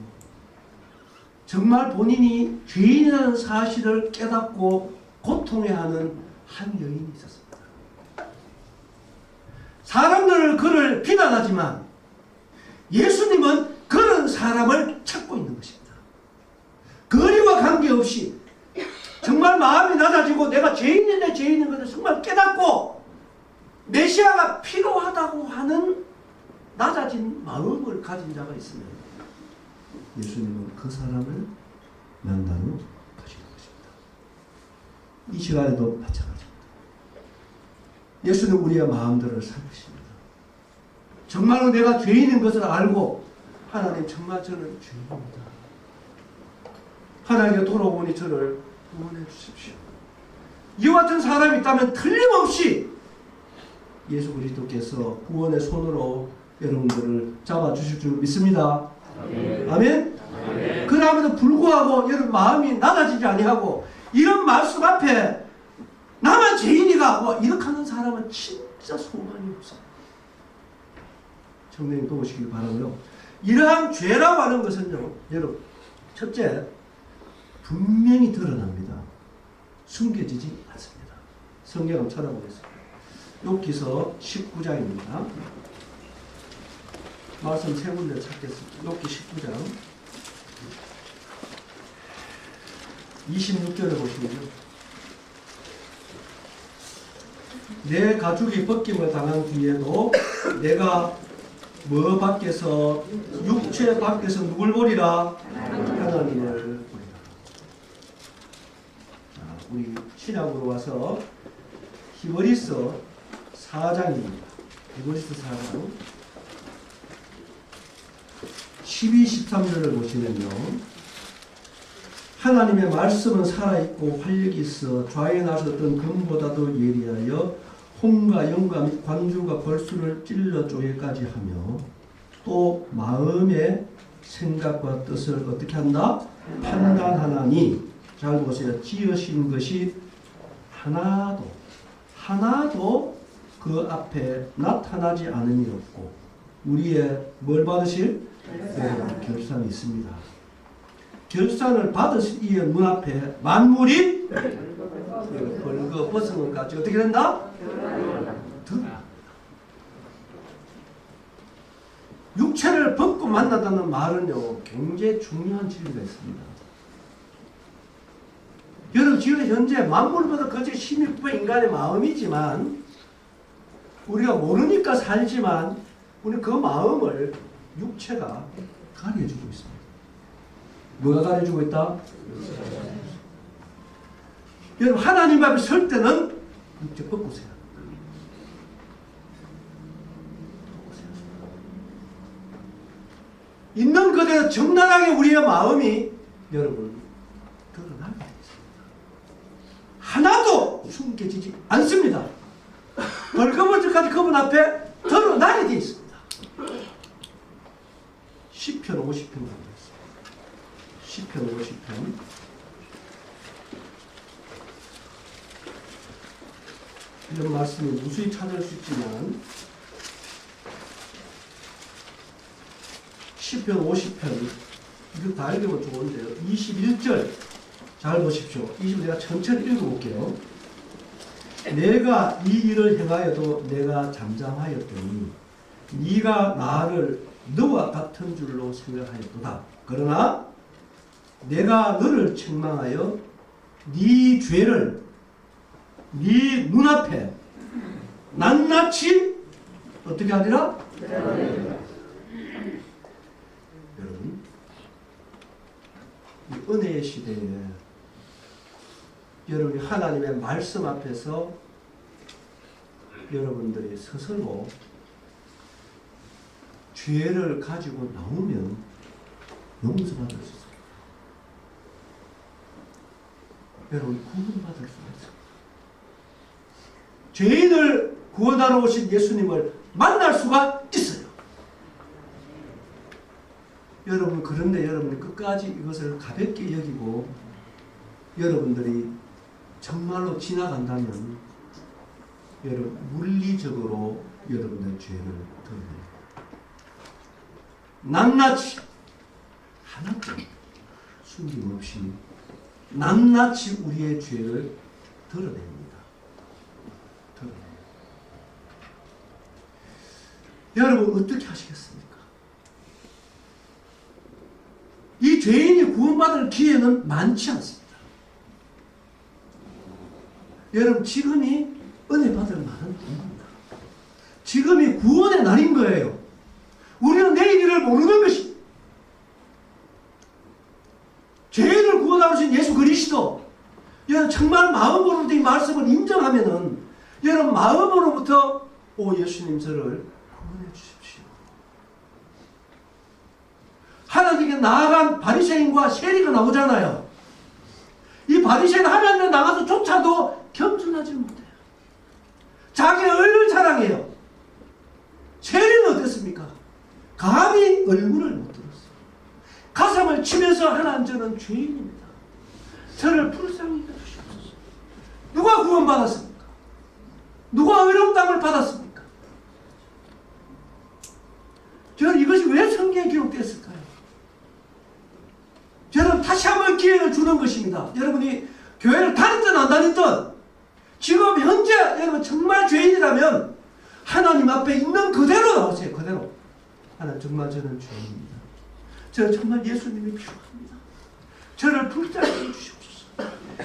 정말 본인이 죄인이라는 사실을 깨닫고 고통해하는 한 여인이 있었습니다. 사람들은 그를 비난하지만 예수님은 그런 사람을 찾고 있는 것입니다. 거리와 관계없이 정말 마음이 낮아지고 내가 죄인인데 죄인인 것을 정말 깨닫고 메시아가 필요하다고 하는 낮아진 마음을 가진 자가 있으면 예수님은 그 사람을 만나러 가시는 것입니다. 이 시간에도 마찬가지입니다. 예수는 우리의 마음들을 살피십니다. 정말로 내가 죄인인 것을 알고 하나님 정말 저는 죄인입니다. 하나님께 돌아오니 저를 구원해 주십시오. 이와 같은 사람이 있다면 틀림없이 예수 그리스도께서 구원의 손으로 여러분들을 잡아주실 줄 믿습니다. 아멘. 아멘. 그럼에도 불구하고 여러분 마음이 낮아지지 아니하고 이런 말씀 앞에 나만 죄인이가 뭐 이렇게 하는 사람은 진짜 소망이 없어요. 성령님 도우시길 바라고요. 이러한 죄라고 하는 것은요, 여러분, 첫째, 분명히 드러납니다. 숨겨지지 않습니다. 성경을 찾아보겠습니다. 욥기서 19장입니다. 말씀 세 군데 찾겠습니다. 욥기 19장 26절에 보시면요. 내 가죽이 벗김을 당한 뒤에도 내가 뭐 밖에서 육체 밖에서 누굴 보리라? 하나님을 보리라. 자, 우리 신약으로 와서 히브리서 4장입니다. 히브리서 4장 12, 13절을 보시면요. 하나님의 말씀은 살아있고 활력이 있어 좌에 나섰던 금보다도 예리하여 홍과 영과 및 관주가 벌수를 찔러 쪼개까지 하며 또 마음의 생각과 뜻을 어떻게 한다? 판단하나니, 잘 보세요. 지으신 것이 하나도 그 앞에 나타나지 않음이 없고 우리의 뭘 받으실? 결산이 있습니다. 결산을 받으실 이의 눈앞에 만물이 벌거 벗음은까지 어떻게 된다? 육체를 벗고 만나다는 말은요, 굉장히 중요한 진리가 있습니다. 여러분, 지금 현재 만물보다 거저 힘이 부은 인간의 마음이지만, 우리가 모르니까 살지만, 우리 그 마음을 육체가 가려주고 있습니다. 뭐가 가려주고 있다? 여러분, 하나님 앞에 설 때는 육체 벗고세요. 있는 그대로 적나라하게 우리의 마음이 여러분 드러나게 되어 있습니다. 하나도 숨겨지지 않습니다. 벌거벗을까지 그분 앞에 드러나게 되어 있습니다. 시편 50편 시편 50편 이런 말씀이 무수히 찾을 수 있지만 시편 50편 이거 다 읽으면 좋은데요. 21절 잘 보십시오. 20절 내가 천천히 읽어볼게요. 내가 이 일을 행하여도 내가 잠잠하였더니 네가 나를 너와 같은 줄로 생각하였도다. 그러나 내가 너를 책망하여 네 죄를 네 눈앞에 낱낱이 어떻게 하리라? 여러분, 이 은혜의 시대에 여러분이 하나님의 말씀 앞에서 여러분들이 스스로 죄를 가지고 나오면 용서받을 수 있어요. 여러분, 구원받을 수 있어요. 죄인을 구원하러 오신 예수님을 만날 수가 있어요. 여러분, 그런데 여러분이 끝까지 이것을 가볍게 여기고 여러분들이 정말로 지나간다면 여러분 물리적으로 여러분의 죄를 드러냅니다. 낱낱이 하나도 숨김없이 낱낱이 우리의 죄를 드러냅니다. 여러분 어떻게 하시겠습니까? 이 죄인이 구원받을 기회는 많지 않습니다. 여러분 지금이 은혜 받을 만한 때입니다. 지금이 구원의 날인 거예요. 우리는 내일 일을 모르는 것이 죄인을 구원하신 예수 그리스도 여러분 정말 마음으로부터 이 말씀을 인정하면은 여러분 마음으로부터 오 예수님 저를 구원해 주십시오. 하나님께 나아간 바리새인과 세리가 나오잖아요. 이 바리새인 하나님께 나가서 조차도 겸손하지 못해요. 자기의 얼굴을 자랑해요. 세리는 어땠습니까? 감히 얼굴을 못 들었어요. 가슴을 치면서 하나님 저는 죄인입니다. 저를 불쌍히 여기시옵소서. 누가 구원받았습니까? 누가 의롭다함을 받았습니까? 저는 이것이 왜 성경에 기록되었을까요? 저는 다시 한번 기회를 주는 것입니다. 여러분이 교회를 다녔든 안 다녔든 지금 현재 여러분 정말 죄인이라면 하나님 앞에 있는 그대로 나오세요. 그대로. 하나님 정말 저는 죄인입니다. 저는 정말 예수님이 필요합니다. 저를 불쌍히 해주시옵소서.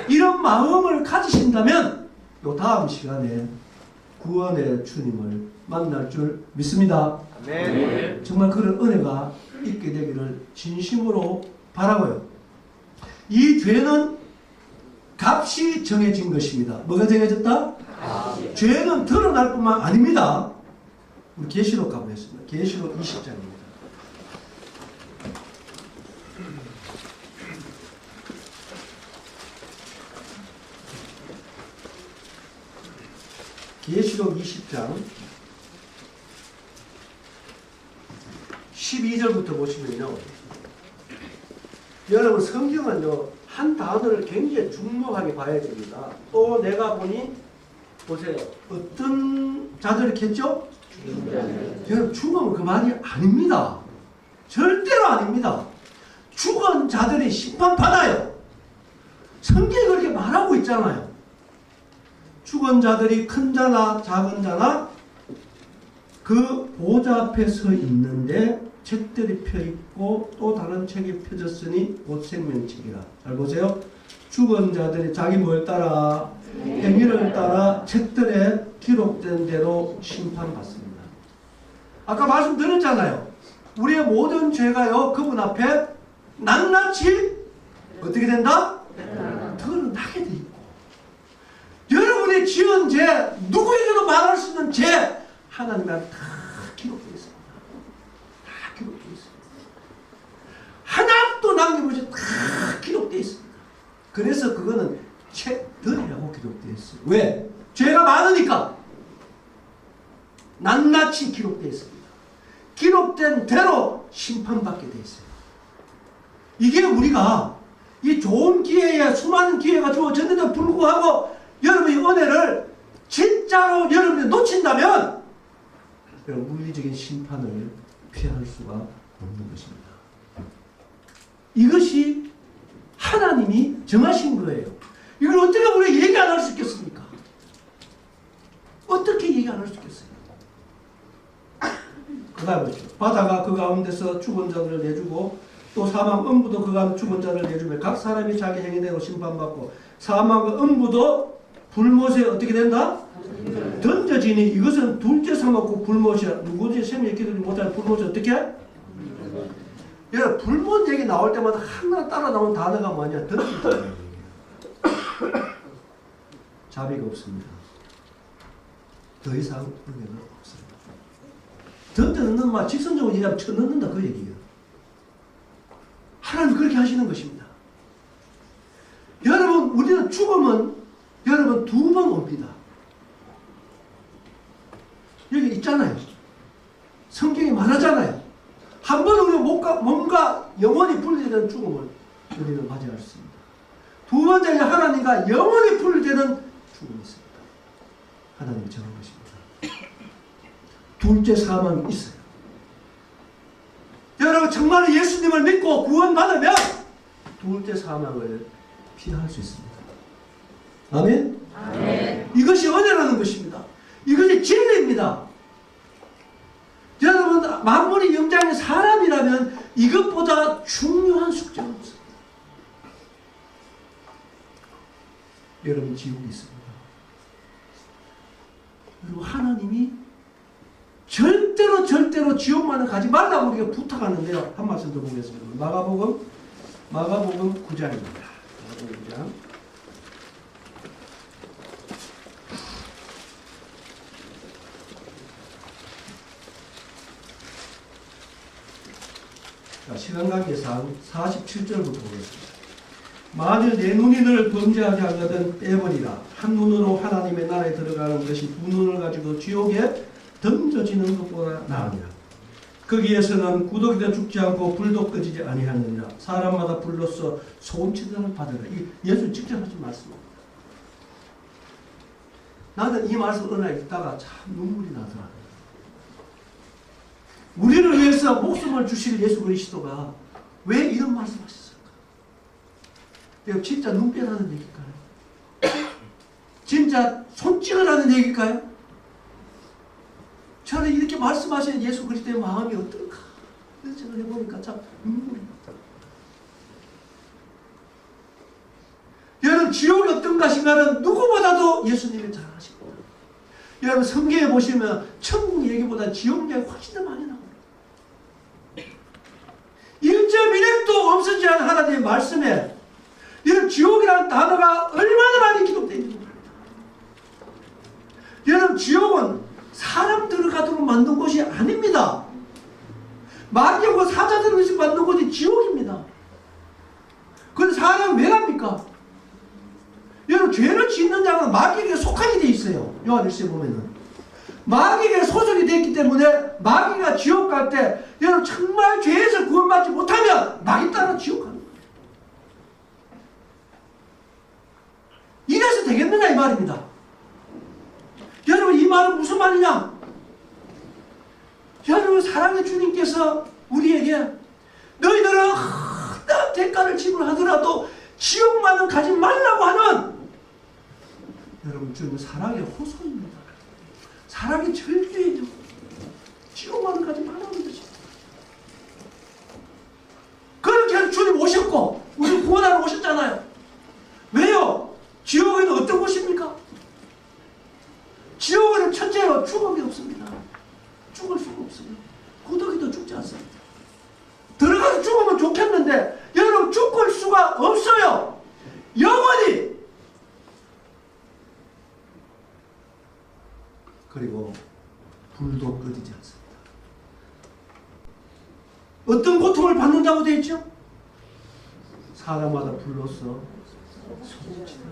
이런 마음을 가지신다면 요 다음 시간에 구원의 주님을 만날 줄 믿습니다. 네. 정말 그런 은혜가 있게 되기를 진심으로 바라고요. 이 죄는 값이 정해진 것입니다. 뭐가 정해졌다? 죄는 드러날 뿐만 아닙니다. 우리 계시록 가보겠습니다. 계시록 20장입니다. 계시록 20장 12절부터 보시면요. 여러분 성경은요 한 단어를 굉장히 중요하게 봐야 됩니다. 또 내가 보니 보세요. 어떤 자들이 겠죠? 여러분 죽으면 그만이 아닙니다. 절대로 아닙니다. 죽은 자들이 심판받아요. 성경이 그렇게 말하고 있잖아요. 죽은 자들이 큰 자나 작은 자나 그 보좌 앞에 서 있는데 책들이 펴있고 또 다른 책이 펴졌으니 곧 생명책이라. 잘 보세요. 죽은 자들이 자기 뭘 따라 행위를 따라 책들에 기록된 대로 심판받습니다. 아까 말씀드렸잖아요. 우리의 모든 죄가요 그분 앞에 낱낱이 어떻게 된다? 드러나게 돼 있고 여러분이 지은 죄 누구에게도 말할 수 있는 죄 하나님 앞에 다 기록되어 있습니다. 다 기록되어 있습니다. 하나도 남김없이 다 기록되어 있습니다. 그래서 그거는 책들이라고 기록되어 있어요. 왜? 죄가 많으니까 낱낱이 기록되어 있습니다. 기록된 대로 심판받게 되어 있어요. 이게 우리가 이 좋은 기회에 수많은 기회가 주어졌는데도 불구하고 여러분이 은혜를 진짜로 여러분이 놓친다면 물리적인 심판을 피할 수가 없는 것입니다. 이것이 하나님이 정하신 거예요. 이걸 어떻게 우리가 얘기 안 할 수 있겠습니까? 어떻게 얘기 안 할 수 있겠어요? 그 다음 보시죠. 바다가 그 가운데서 죽은 자들을 내주고 또 사망 음부도 그 가운데 죽은 자를 내주며 각 사람이 자기 행위대로 심판받고 사망과 음부도 불못에 어떻게 된다? 던져지니 이것은 둘째 사망고 불못이야. 누구든지 생명에 끼들지 못하는 불못이 어떻게 해? 여러분 불못 얘기 나올 때마다 하나 따라 나온 단어가 뭐냐? 던진다. 자비가 없습니다. 더 이상 은혜가 없습니다. 던져넣는 말 직선적으로 얘기하면 쳐넣는다 그 얘기예요. 하나님 그렇게 하시는 것입니다. 여러분 우리는 죽음은 여러분 두 번 옵니다. 여기 있잖아요. 성경이 말하잖아요. 한 번 우리가 몸과 영원히 분리되는 죽음을 우리는 맞이할 수 있습니다. 두 번째는 하나님과 영원히 분리되는 죽음이 있습니다. 하나님이 정한 것입니다. 둘째 사망이 있어요. 여러분 정말 예수님을 믿고 구원받으면 둘째 사망을 피할 수 있습니다. 아멘? 아멘. 이것이 은혜라는 것입니다. 이것이 진리입니다. 여러분 만물이 영장의 사람이라면 이것보다 중요한 숙제가 없습니다. 여러분 지옥이 있습니다. 그리고 하나님이 절대로 지옥만은 가지 말라고 우리가 부탁하는데요. 한 말씀 더 보겠습니다. 마가복음 9장입니다. 마가복음 9장. 자, 시간 관계상 47절부터 보겠습니다. 만일 내 눈이 너를 범죄하게 하거든 떼버리라. 한 눈으로 하나님의 나라에 들어가는 것이 두 눈을 가지고 지옥에 던져지는 것보다 나으니라. 거기에서는 구더기도 죽지 않고 불도 꺼지지 아니하느니라. 사람마다 불로써 소원치들을 받으라. 이 예수 직접 하신 말씀입니다. 나는 이 말씀 어느 날 읽다가 참 눈물이 나더라. 우리를 위해서 목숨을 주실 예수 그리스도가 왜 이런 말씀하셨을까? 이거 진짜 눈 빼라는 얘기일까요? 진짜 손 찍으라는 얘기일까요? 저는 이렇게 말씀하시는 예수 그리스도의 마음이 어떨까? 그런 생각을 해보니까 참 눈물이 납니다. 여러분 지옥이 어떤 것인가는 누구보다도 예수님이 잘 아십니다. 여러분 성경에 보시면 천국 얘기보다 지옥 얘기 훨씬 더 많이 나옵니다. 1.1핵도 없어지지 않은 하나님의 말씀에 여러분 지옥이라는 단어가 얼마나 많이 기록되어 있는 겁니다. 여러분 지옥은 사람 들어가도록 만든 곳이 아닙니다. 마귀하고 사자들을 만든 곳이 지옥입니다. 그런데 사람 왜 갑니까? 여러분 죄를 짓는 자는 마귀에게 속하게 돼 있어요. 요한일서에 보면은 마귀에게 소속이 되어 있기 때문에 마귀가 지옥 갈 때 여러분 정말 죄에서 구원받지 못하면 마귀 따라 지옥 가는 거예요. 되겠느냐 이 말입니다. 여러분 이 말은 무슨 말이냐? 여러분 사랑의 주님께서 우리에게 너희들은 어떤 대가를 지불하더라도 지옥만은 가지 말라고 하는 여러분 주님은 사랑의 호소입니다. 사랑의 절규이죠. 지옥만은 가지 말라고 그러죠. 그렇게 해서 주님 오셨고 우리 구원하러 오셨잖아요. 왜요? 지옥에는 어떤 곳입니까? 지옥에는 첫째로 죽음이 없습니다. 죽을 수가 없어요. 구더기도 죽지 않습니다. 들어가서 죽으면 좋겠는데 여러분 죽을 수가 없어요. 영원히. 그리고 불도 꺼지지 않습니다. 어떤 고통을 받는다고 되어 있죠? 사람마다 불로서 소리치다.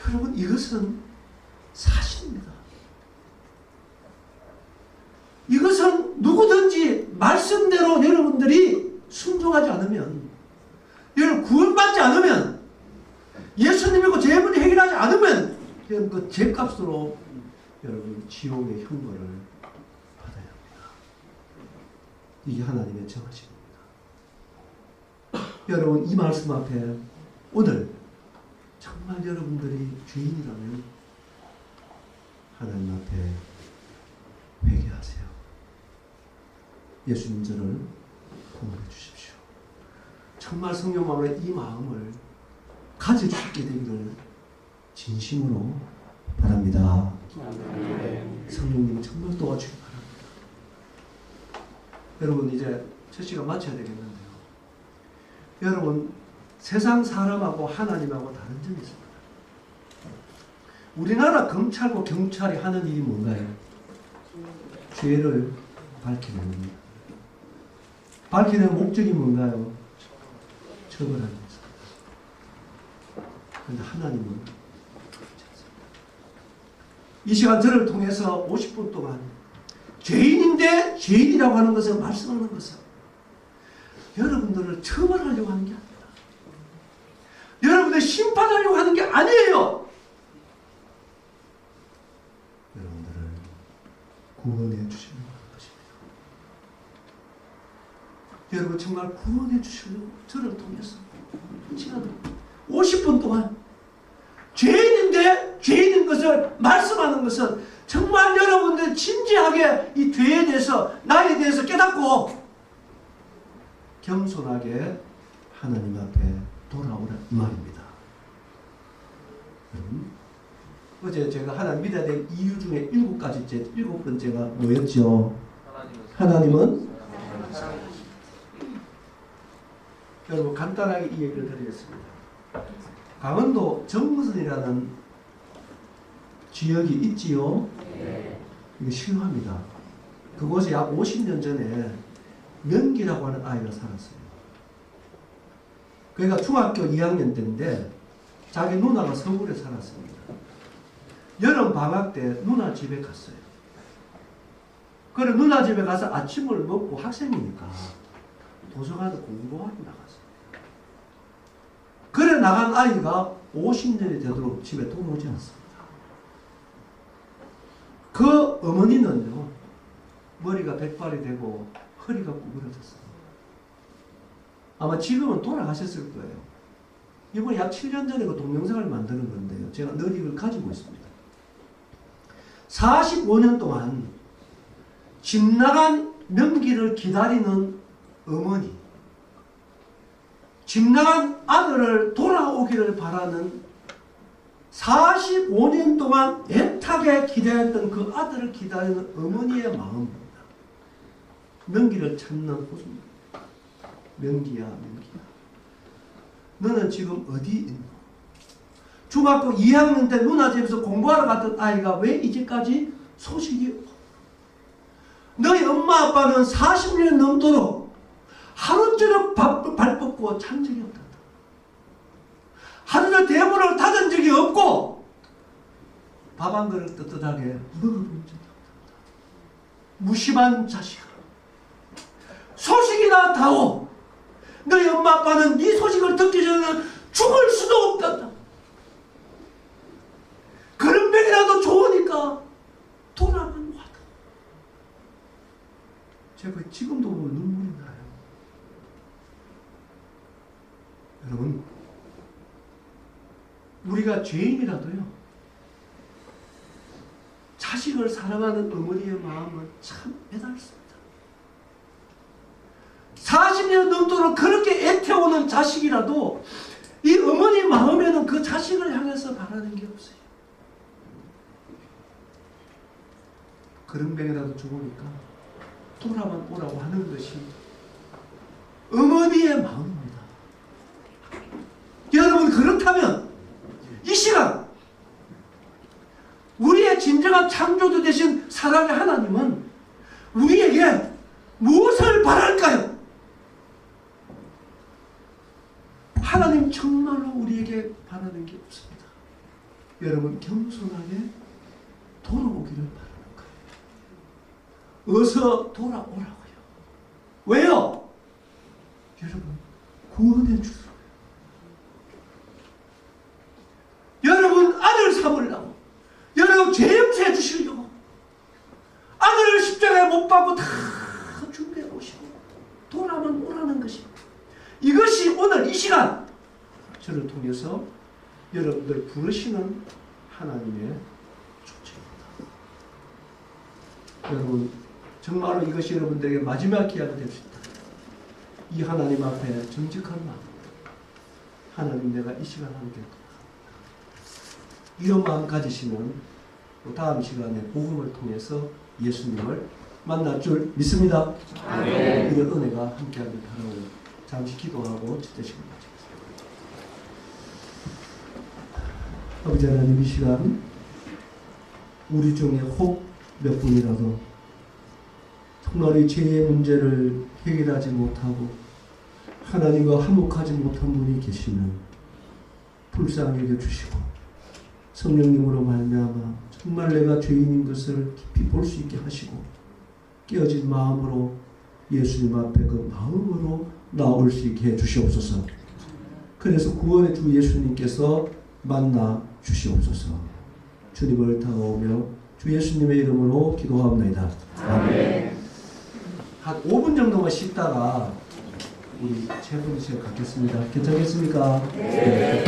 여러분 이것은 사실입니다. 이것은 누구든지 말씀대로 여러분들이 순종하지 않으면, 여러분 구원받지 않으면, 예수님이고 죄문이 해결하지 않으면 여러분 그 죄값으로 여러분 지옥의 형벌을 받아야 합니다. 이게 하나님의 정하신 겁니다. 여러분 이 말씀 앞에 오늘 정말 여러분들이 죄인이라면 하나님 앞에 회개하세요. 예수님 저를 구원해 주십시오. 정말 성령마음으로 이 마음을 가질 수 있게 되기를 진심으로 바랍니다. 성령님 정말 도와주시기 바랍니다. 여러분 이제 첫 시간 마쳐야 되겠는데요. 여러분 세상 사람하고 하나님하고 다른 점이 있습니다. 우리나라 검찰과 경찰이 하는 일이 뭔가요? 죄를 밝히는 겁니다. 밝히는 목적이 뭔가요? 처벌하는 것입니다. 그런데 하나님은 그렇지 않습니다. 이 시간 저를 통해서 50분 동안 죄인인데 죄인이라고 하는 것을 말씀하는 것은 여러분들을 처벌하려고 하는 게 아닙니다. 여러분들 심판하려고 하는 게 아니에요. 여러분들을 구원해 주시려고 하는 것입니다. 여러분 정말 구원해 주시려고 저를 통해서 지금 50분 동안 죄인인데 죄인인 것을 말씀하는 것은 정말 여러분들 진지하게 이 죄에 대해서 나에 대해서 깨닫고 겸손하게 하나님 앞에 돌아오라 이 말입니다. 어제 제가 하나님 믿어야 될 이유 중에 7가지째 7번째가 뭐였죠? 하나님은 여러분 간단하게 이 얘기를 드리겠습니다. 강원도 정무선이라는 지역이 있지요. 이게 실화입니다. 그곳에 약 50년 전에 명기라고 하는 아이가 살았어요. 그러니까 중학교 2학년 때인데 자기 누나가 서울에 살았습니다. 여름 방학 때 누나 집에 갔어요. 그래 누나 집에 가서 아침을 먹고 학생이니까 도서관에 공부하러 나갔어요. 그래 나간 아이가 50년이 되도록 집에 돌아오지 않습니다. 그 어머니는요 머리가 백발이 되고 허리가 구부러졌어요. 아마 지금은 돌아가셨을 거예요. 이번 약 7년 전에 그 동영상을 만드는 건데요. 제가 늘 이걸 가지고 있습니다. 45년 동안 집 나간 명기를 기다리는 어머니, 집 나간 아들을 돌아오기를 바라는 45년 동안 애타게 기다렸던 그 아들을 기다리는 어머니의 마음입니다. 명기를 찾는 호소입니다. 명기야, 명기야. 너는 지금 어디 있노? 중학교 2학년 때 누나 집에서 공부하러 갔던 아이가 왜 이제까지 소식이 없어? 너희 엄마 아빠는 40년 넘도록 하루저녁 발 뻗고 찬 적이 없단다. 하루를 대문을 닫은 적이 없고 밥 한 그릇 떳떳하게 먹어본 적이 없단다. 무심한 자식아, 소식이나 다오. 너희 엄마 아빠는 네 소식을 듣기 전에는 죽을 수도 없단다. 그런 병이라도 좋으니까 돌아만 와도. 제가 지금도 보면 눈물이 나요. 여러분, 우리가 죄인이라도요, 자식을 사랑하는 어머니의 마음은 참 애달습니다. 40년 넘도록 그렇게 애태우는 자식이라도 이 어머니 마음에는 그 자식을 향해서 바라는 게 없어요. 그런 병이라도 죽으니까 돌아만 오라고 하는 것이 어머니의 마음입니다. 여러분, 그렇다면 이 시간 우리의 진정한 창조주 되신 사랑의 하나님은 우리에게 무엇을 바랄까요? 하나님 정말로 우리에게 바라는 게 없습니다. 여러분, 겸손하게 돌아오기를 바라는 거예요. 어서 돌아오라고요. 왜요? 여러분, 구원해 주세요. 여러분 아들 삼으려고, 여러분 죄 용서해 주시려고 아들을 십자가에 못 박고 다 준비해 오시고 돌아만 오라는 것입니다. 이것이 오늘 이 시간 저를 통해서 여러분들 부르시는 하나님의 초청입니다. 여러분, 정말로 이것이 여러분들에게 마지막 기회가 될 수 있다. 이 하나님 앞에 정직한 마음, 하나님, 내가 이 시간 함께 이런 마음 가지시면 다음 시간에 복음을 통해서 예수님을 만날 줄 믿습니다. 아멘. 이런 은혜가 함께하길 바라고 잠시 기도하고 주대식을 마치겠습니다. 아버지 하나님, 이 시간 우리 중에 혹 몇 분이라도 정말 이 죄의 문제를 해결하지 못하고 하나님과 화목하지 못한 분이 계시면 불쌍히 여겨주시고 성령님으로 말미암아 정말 내가 죄인인 것을 깊이 볼 수 있게 하시고 깨어진 마음으로 예수님 앞에 그 마음으로 나올 수 있게 해주시옵소서. 그래서 구원의 주 예수님께서 만나 주시옵소서. 주님을 다가오며 주 예수님의 이름으로 기도합니다. 아멘. 한 5분 정도만 쉬다가 우리 세 분이서 갖겠습니다. 괜찮겠습니까? 네.